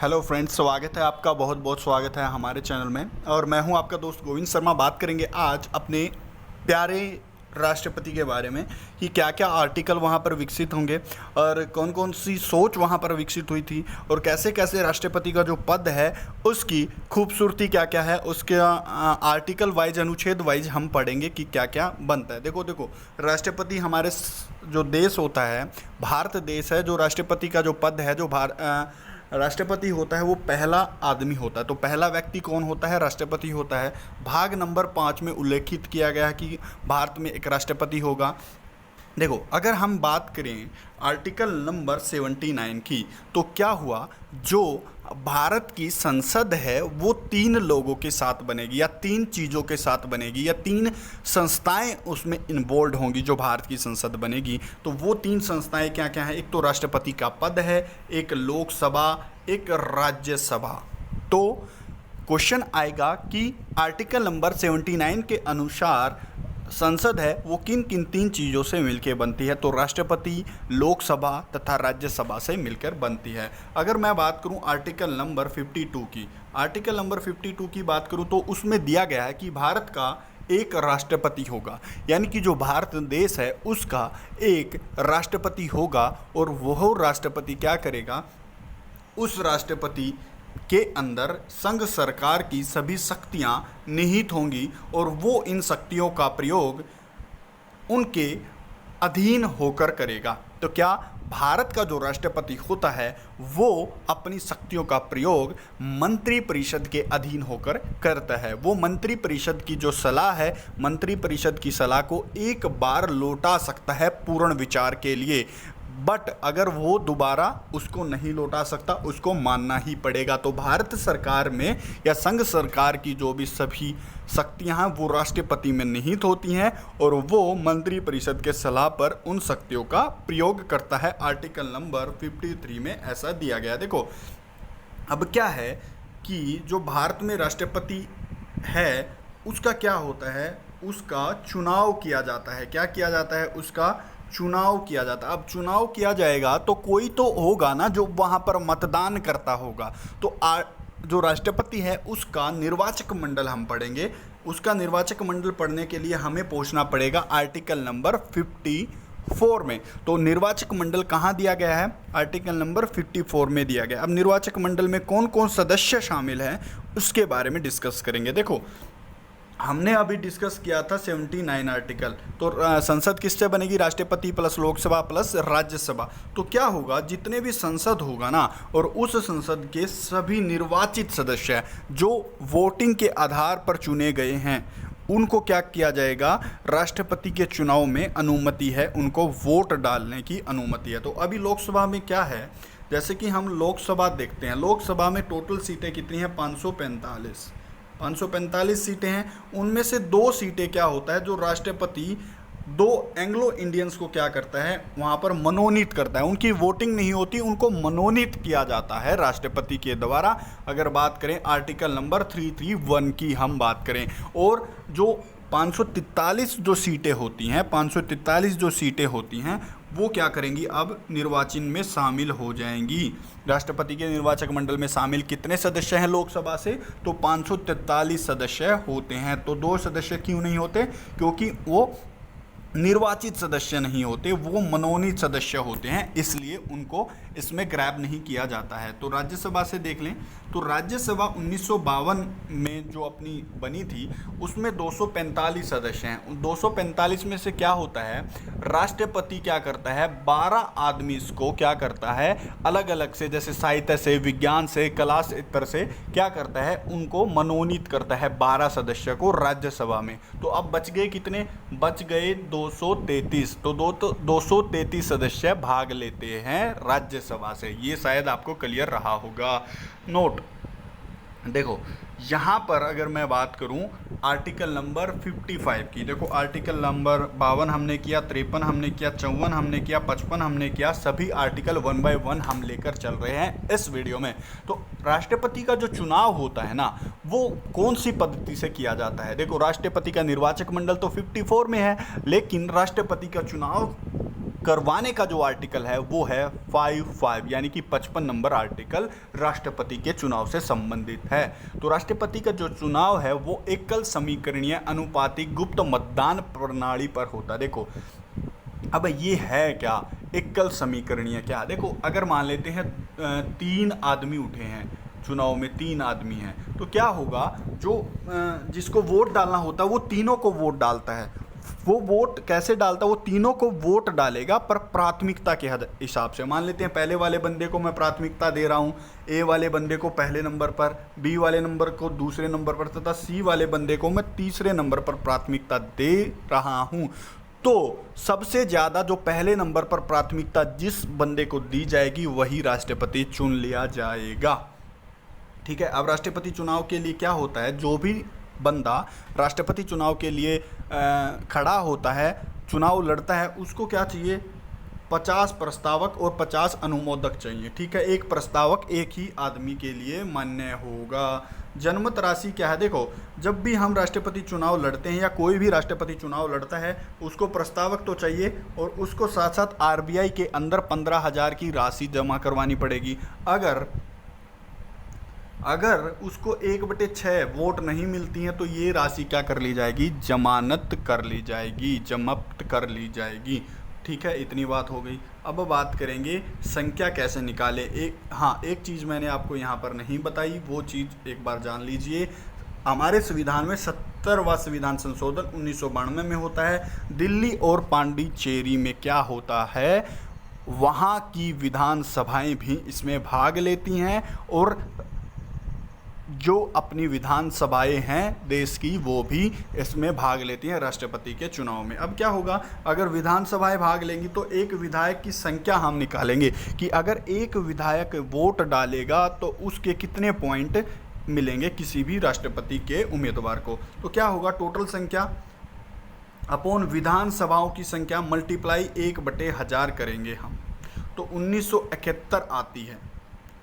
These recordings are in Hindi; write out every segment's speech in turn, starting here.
हेलो फ्रेंड्स, स्वागत है आपका। बहुत बहुत स्वागत है हमारे चैनल में। और मैं हूं आपका दोस्त गोविंद शर्मा। बात करेंगे आज अपने प्यारे राष्ट्रपति के बारे में कि क्या क्या आर्टिकल वहां पर विकसित होंगे और कौन कौन सी सोच वहां पर विकसित हुई थी और कैसे कैसे राष्ट्रपति का जो पद है उसकी खूबसूरती क्या क्या है, उसके आर्टिकल वाइज, अनुच्छेद वाइज हम पढ़ेंगे कि क्या क्या बनता है। देखो देखो, राष्ट्रपति हमारे जो देश होता है, भारत देश है, जो राष्ट्रपति का जो पद है, जो राष्ट्रपति होता है वो पहला आदमी होता है। तो पहला व्यक्ति कौन होता है? राष्ट्रपति होता है। भाग नंबर 5 में उल्लेखित किया गया है कि भारत में एक राष्ट्रपति होगा। देखो, अगर हम बात करें आर्टिकल नंबर 79 की, तो क्या हुआ, जो भारत की संसद है वो 3 लोगों के साथ बनेगी या 3 चीज़ों के साथ बनेगी या 3 संस्थाएं उसमें इन्वॉल्व होंगी। जो भारत की संसद बनेगी तो वो 3 संस्थाएं क्या क्या हैं? एक तो राष्ट्रपति का पद है, एक लोकसभा, एक राज्यसभा। तो क्वेश्चन आएगा कि आर्टिकल नंबर 79 के अनुसार संसद है वो किन किन 3 चीज़ों से मिलकर बनती है? तो राष्ट्रपति, लोकसभा तथा राज्यसभा से मिलकर बनती है। अगर मैं बात करूं आर्टिकल नंबर 52 की, आर्टिकल नंबर 52 की बात करूं तो उसमें दिया गया है कि भारत का एक राष्ट्रपति होगा, यानी कि जो भारत देश है उसका एक राष्ट्रपति होगा। और वह राष्ट्रपति क्या करेगा? उस राष्ट्रपति के अंदर संघ सरकार की सभी शक्तियां निहित होंगी और वो इन शक्तियों का प्रयोग उनके अधीन होकर करेगा। तो क्या भारत का जो राष्ट्रपति होता है वो अपनी शक्तियों का प्रयोग मंत्रिपरिषद के अधीन होकर करता है। वो मंत्रिपरिषद की जो सलाह है, मंत्रिपरिषद की सलाह को एक बार लौटा सकता है पूर्ण विचार के लिए, बट अगर वो दोबारा उसको नहीं लौटा सकता, उसको मानना ही पड़ेगा। तो भारत सरकार में या संघ सरकार की जो भी सभी शक्तियां हैं वो राष्ट्रपति में निहित होती हैं और वो मंत्रिपरिषद के सलाह पर उन शक्तियों का प्रयोग करता है। आर्टिकल नंबर 53 में ऐसा दिया गया। देखो, अब क्या है कि जो भारत में राष्ट्रपति है उसका क्या होता है? उसका चुनाव किया जाता है। क्या किया जाता है? उसका चुनाव किया जाता है। अब चुनाव किया जाएगा तो कोई तो होगा ना जो वहाँ पर मतदान करता होगा। तो जो राष्ट्रपति है उसका निर्वाचक मंडल हम पढ़ेंगे। उसका निर्वाचक मंडल पढ़ने के लिए हमें पहुँचना पड़ेगा आर्टिकल नंबर 54 में। तो निर्वाचक मंडल कहाँ दिया गया है? आर्टिकल नंबर 54 में दिया गया। अब निर्वाचक मंडल में कौन कौन सदस्य शामिल हैं उसके बारे में डिस्कस करेंगे। देखो, हमने अभी डिस्कस किया था 79 आर्टिकल। तो संसद किससे बनेगी? राष्ट्रपति प्लस लोकसभा प्लस राज्यसभा। तो क्या होगा, जितने भी संसद होगा ना, और उस संसद के सभी निर्वाचित सदस्य जो वोटिंग के आधार पर चुने गए हैं उनको क्या किया जाएगा? राष्ट्रपति के चुनाव में अनुमति है, उनको वोट डालने की अनुमति है। तो अभी लोकसभा में क्या है, जैसे कि हम लोकसभा देखते हैं, लोकसभा में टोटल सीटें कितनी हैं? 545 सीटें हैं। उनमें से 2 सीटें क्या होता है, जो राष्ट्रपति 2 एंग्लो इंडियंस को क्या करता है, वहाँ पर मनोनीत करता है। उनकी वोटिंग नहीं होती, उनको मनोनीत किया जाता है राष्ट्रपति के द्वारा। अगर बात करें आर्टिकल नंबर 331 की हम बात करें, और जो 543 जो सीटें होती हैं, 543 जो सीटें होती हैं वो क्या करेंगी? अब निर्वाचन में शामिल हो जाएंगी। राष्ट्रपति के निर्वाचक मंडल में शामिल कितने सदस्य हैं लोकसभा से? तो 543 सदस्य होते हैं। तो 2 सदस्य क्यों नहीं होते? क्योंकि वो निर्वाचित सदस्य नहीं होते, वो मनोनीत सदस्य होते हैं, इसलिए उनको इसमें ग्रैब नहीं किया जाता है। तो राज्यसभा से देख लें तो राज्यसभा 1952 में जो अपनी बनी थी उसमें 245 सदस्य हैं। 245 में से क्या होता है, राष्ट्रपति क्या करता है, 12 आदमी इसको क्या करता है, अलग अलग से, जैसे साहित्य से, विज्ञान से, कला से, इतर से क्या करता है, उनको मनोनीत करता है 12 सदस्य को राज्यसभा में। तो अब बच गए कितने? बच गए 233। तो 233 सदस्य भाग लेते हैं राज्यसभा से। ये शायद आपको क्लियर रहा होगा। नोट, देखो यहाँ पर अगर मैं बात करूँ आर्टिकल नंबर 55 की, देखो आर्टिकल नंबर 52 हमने किया, 53 हमने किया, 54 हमने किया, 55 हमने किया, सभी आर्टिकल 1 बाय 1 हम लेकर चल रहे हैं इस वीडियो में। तो राष्ट्रपति का जो चुनाव होता है ना वो कौन सी पद्धति से किया जाता है? देखो, राष्ट्रपति का निर्वाचक मंडल तो 54 में है, लेकिन राष्ट्रपति का चुनाव करवाने का जो आर्टिकल है वो है 55 यानी कि 55 नंबर आर्टिकल राष्ट्रपति के चुनाव से संबंधित है। तो राष्ट्रपति का जो चुनाव है वो एकल समीकरणीय अनुपातिक गुप्त मतदान प्रणाली पर होता है। देखो अब ये है क्या एकल समीकरणीय, क्या देखो अगर मान लेते हैं 3 आदमी उठे हैं चुनाव में, 3 आदमी हैं, तो क्या होगा, जो जिसको वोट डालना होता है वो तीनों को वोट डालता है। वो वोट कैसे डालता है, वो तीनों को वोट डालेगा पर प्राथमिकता के हिसाब से। मान लेते हैं पहले वाले बंदे को मैं प्राथमिकता दे रहा हूँ, ए वाले बंदे को पहले नंबर पर, बी वाले नंबर को दूसरे नंबर पर तथा सी वाले बंदे को मैं तीसरे नंबर पर प्राथमिकता दे रहा हूँ। तो सबसे ज़्यादा जो पहले नंबर पर प्राथमिकता जिस बंदे को दी जाएगी वही राष्ट्रपति चुन लिया जाएगा। ठीक है। अब राष्ट्रपति चुनाव के लिए क्या होता है, जो भी बंदा राष्ट्रपति चुनाव के लिए खड़ा होता है, चुनाव लड़ता है, उसको क्या चाहिए, 50 प्रस्तावक और 50 अनुमोदक चाहिए। ठीक है। एक प्रस्तावक एक ही आदमी के लिए मान्य होगा। जनमत राशि क्या है, देखो जब भी हम राष्ट्रपति चुनाव लड़ते हैं या कोई भी राष्ट्रपति चुनाव लड़ता है उसको प्रस्तावक तो चाहिए और उसको साथ साथ आरबीआई के अंदर 15,000 की राशि जमा करवानी पड़ेगी। अगर उसको 1/6 वोट नहीं मिलती हैं तो ये राशि क्या कर ली जाएगी, जमानत कर ली जाएगी, जब्त कर ली जाएगी। ठीक है, इतनी बात हो गई। अब बात करेंगे संख्या कैसे निकाले। एक चीज़ मैंने आपको यहाँ पर नहीं बताई, वो चीज़ एक बार जान लीजिए। हमारे संविधान में 70वां संविधान संशोधन 1992 में होता है। दिल्ली और पांडिचेरी में क्या होता है, वहाँ की विधानसभाएं भी इसमें भाग लेती हैं और जो अपनी विधानसभाएं हैं देश की वो भी इसमें भाग लेती हैं राष्ट्रपति के चुनाव में। अब क्या होगा, अगर विधानसभाएं भाग लेंगी तो एक विधायक की संख्या हम निकालेंगे कि अगर एक विधायक वोट डालेगा तो उसके कितने पॉइंट मिलेंगे किसी भी राष्ट्रपति के उम्मीदवार को। तो क्या होगा, टोटल संख्या अपॉन विधानसभाओं की संख्या मल्टीप्लाई 1/1000 करेंगे हम, तो 1971 आती है।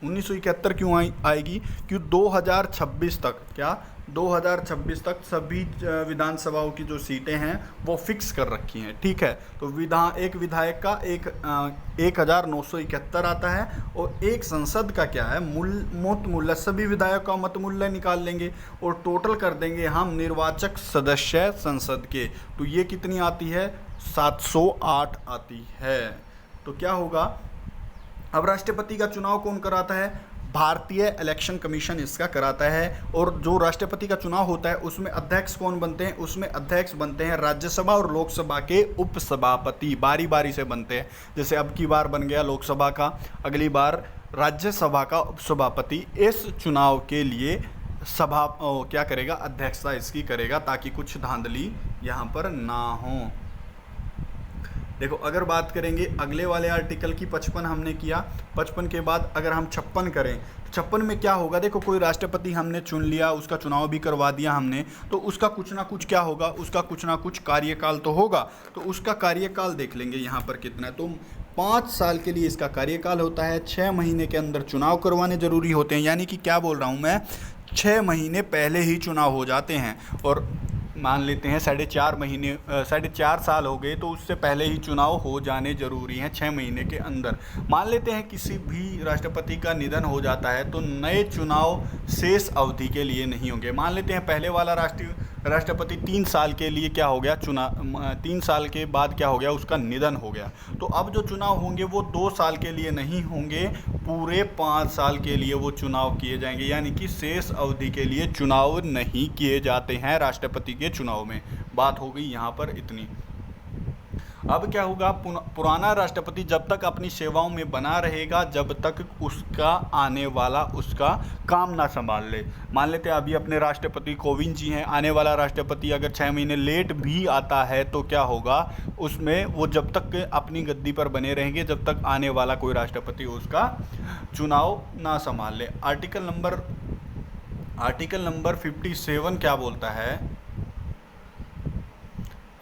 1971 क्यों आएगी, क्यों 2026 तक, क्या 2026 तक सभी विधानसभाओं की जो सीटें हैं वो फिक्स कर रखी हैं। ठीक है। तो एक विधायक का 1971 आता है और एक संसद का क्या है, मत मूल्य, सभी विधायक का मत मूल्य निकाल लेंगे और टोटल कर देंगे हम निर्वाचक सदस्य संसद के, तो ये कितनी आती है, 708 आती है। तो क्या होगा, अब राष्ट्रपति का चुनाव कौन कराता है, भारतीय इलेक्शन कमीशन इसका कराता है। और जो राष्ट्रपति का चुनाव होता है उसमें अध्यक्ष कौन बनते हैं, उसमें अध्यक्ष बनते हैं राज्यसभा और लोकसभा के उपसभापति, बारी बारी से बनते हैं। जैसे अब की बार बन गया लोकसभा का, अगली बार राज्यसभा का उपसभापति इस चुनाव के लिए क्या करेगा, अध्यक्षता इसकी करेगा, ताकि कुछ धांधली यहाँ पर ना हो। देखो अगर बात करेंगे अगले वाले आर्टिकल की, 55 हमने किया, 55 के बाद अगर हम 56 करें तो 56 में क्या होगा, देखो कोई राष्ट्रपति हमने चुन लिया, उसका चुनाव भी करवा दिया हमने, तो उसका कुछ ना कुछ क्या होगा, उसका कुछ ना कुछ कार्यकाल तो होगा। तो उसका कार्यकाल देख लेंगे यहाँ पर कितना है, तो 5 साल के लिए इसका कार्यकाल होता है। 6 महीने के अंदर चुनाव करवाने ज़रूरी होते हैं, यानी कि क्या बोल रहा हूँ मैं, 6 महीने पहले ही चुनाव हो जाते हैं। और मान लेते हैं 4.5 साल हो गए तो उससे पहले ही चुनाव हो जाने जरूरी हैं, 6 महीने के अंदर। मान लेते हैं किसी भी राष्ट्रपति का निधन हो जाता है तो नए चुनाव शेष अवधि के लिए नहीं होंगे। मान लेते हैं पहले वाला राष्ट्रपति 3 साल के लिए क्या हो गया, 3 साल के बाद क्या हो गया, उसका निधन हो गया, तो अब जो चुनाव होंगे वो 2 साल के लिए नहीं होंगे, पूरे 5 साल के लिए वो चुनाव किए जाएंगे। यानी कि शेष अवधि के लिए चुनाव नहीं किए जाते हैं राष्ट्रपति के चुनाव में। बात हो गई यहाँ पर इतनी। अब क्या होगा, पुराना राष्ट्रपति जब तक अपनी सेवाओं में बना रहेगा जब तक उसका आने वाला उसका काम ना संभाल ले। मान लेते हैं अभी अपने राष्ट्रपति कोविंद जी हैं, आने वाला राष्ट्रपति अगर 6 महीने लेट भी आता है तो क्या होगा, उसमें वो जब तक अपनी गद्दी पर बने रहेंगे जब तक आने वाला कोई राष्ट्रपति उसका चुनाव ना संभाल ले। आर्टिकल नंबर 57 क्या बोलता है,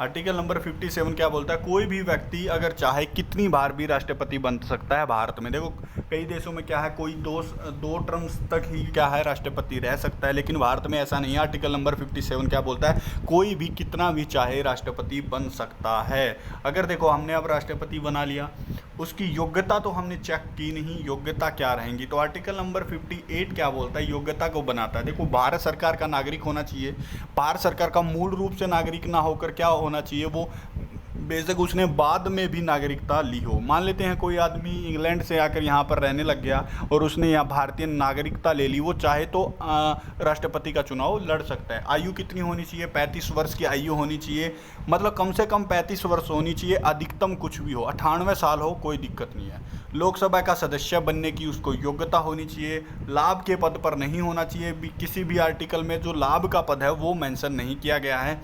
आर्टिकल नंबर 57 क्या बोलता है, कोई भी व्यक्ति अगर चाहे कितनी बार भी राष्ट्रपति बन सकता है भारत में। देखो कई देशों में क्या है, कोई दो टर्म्स तक ही क्या है राष्ट्रपति रह सकता है, लेकिन भारत में ऐसा नहीं है। आर्टिकल नंबर 57 क्या बोलता है, कोई भी कितना भी चाहे राष्ट्रपति बन सकता है। अगर देखो हमने अब राष्ट्रपति बना लिया, उसकी योग्यता तो हमने चेक की नहीं, योग्यता क्या रहेंगी। तो आर्टिकल नंबर 58 क्या बोलता है, योग्यता को बनाता है। देखो भारत सरकार का नागरिक होना चाहिए, भारत सरकार का मूल रूप से नागरिक ना होकर क्या होना चाहिए, वो बेशक उसने बाद में भी नागरिकता ली हो। मान लेते हैं कोई आदमी इंग्लैंड से आकर यहाँ पर रहने लग गया और उसने यहाँ भारतीय नागरिकता ले ली, वो चाहे तो राष्ट्रपति का चुनाव लड़ सकता है। आयु कितनी होनी चाहिए, 35 वर्ष की आयु होनी चाहिए, मतलब कम से कम 35 वर्ष होनी चाहिए, अधिकतम कुछ भी हो 98 साल हो, कोई दिक्कत नहीं है। लोकसभा का सदस्य बनने की उसको योग्यता होनी चाहिए, लाभ के पद पर नहीं होना चाहिए। किसी भी आर्टिकल में जो लाभ का पद है वो मेंशन नहीं किया गया है,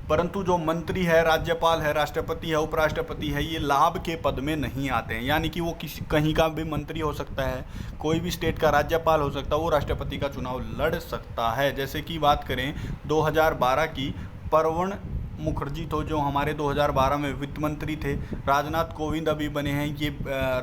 परंतु जो मंत्री है, राज्यपाल है, राष्ट्रपति है, उपराष्ट्रपति है, ये लाभ के पद में नहीं आते हैं। यानी कि वो किसी कहीं का भी मंत्री हो सकता है, कोई भी स्टेट का राज्यपाल हो सकता है, वो राष्ट्रपति का चुनाव लड़ सकता है। जैसे कि बात करें 2012 की, परवण मुखर्जी तो जो हमारे 2012 में वित्त मंत्री थे, राजनाथ कोविंद अभी बने हैं, ये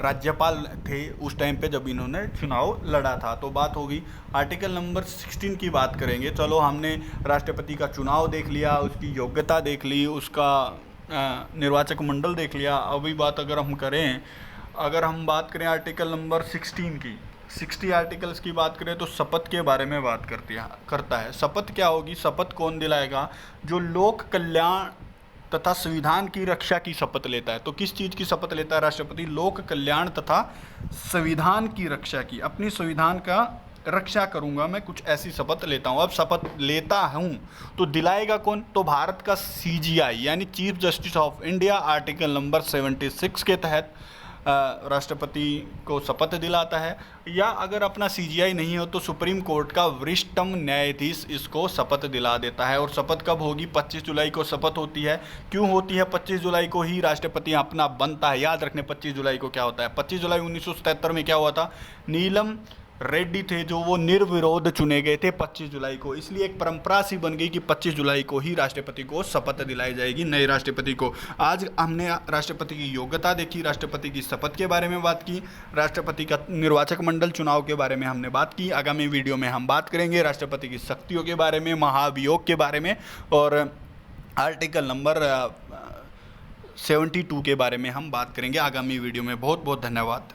राज्यपाल थे उस टाइम पे जब इन्होंने चुनाव लड़ा था। तो बात होगी आर्टिकल नंबर 16 की बात करेंगे। चलो हमने राष्ट्रपति का चुनाव देख लिया, उसकी योग्यता देख ली, उसका निर्वाचक मंडल देख लिया। अभी बात अगर हम बात करें आर्टिकल नंबर 16 की, 60 आर्टिकल्स की बात करें तो शपथ के बारे में बात करता है। शपथ क्या होगी, शपथ कौन दिलाएगा, जो लोक कल्याण तथा संविधान की रक्षा की शपथ लेता है। तो किस चीज़ की शपथ लेता है राष्ट्रपति, लोक कल्याण तथा संविधान की रक्षा की, अपनी संविधान का रक्षा करूंगा मैं, कुछ ऐसी शपथ लेता हूं। अब शपथ लेता हूं तो दिलाएगा कौन, तो भारत का CJI यानी chief justice of India article number 76 के तहत राष्ट्रपति को शपथ दिलाता है। या अगर अपना CJI नहीं हो तो सुप्रीम कोर्ट का वरिष्ठतम न्यायाधीश इसको शपथ दिला देता है। और शपथ कब होगी, 25 जुलाई को शपथ होती है। क्यों होती है, 25 जुलाई को ही राष्ट्रपति अपना बनता है। याद रखने 25 जुलाई को क्या होता है, 25 जुलाई 1977 में क्या हुआ था, नीलम रेड्डी थे जो वो निर्विरोध चुने गए थे 25 जुलाई को। इसलिए एक परंपरा सी बन गई कि 25 जुलाई को ही राष्ट्रपति को शपथ दिलाई जाएगी, नए राष्ट्रपति को। आज हमने राष्ट्रपति की योग्यता देखी, राष्ट्रपति की शपथ के बारे में बात की, राष्ट्रपति का निर्वाचक मंडल चुनाव के बारे में हमने बात की। आगामी वीडियो में हम बात करेंगे राष्ट्रपति की शक्तियों के बारे में, महाभियोग के बारे में, और आर्टिकल नंबर 72 के बारे में हम बात करेंगे आगामी वीडियो में। बहुत बहुत धन्यवाद।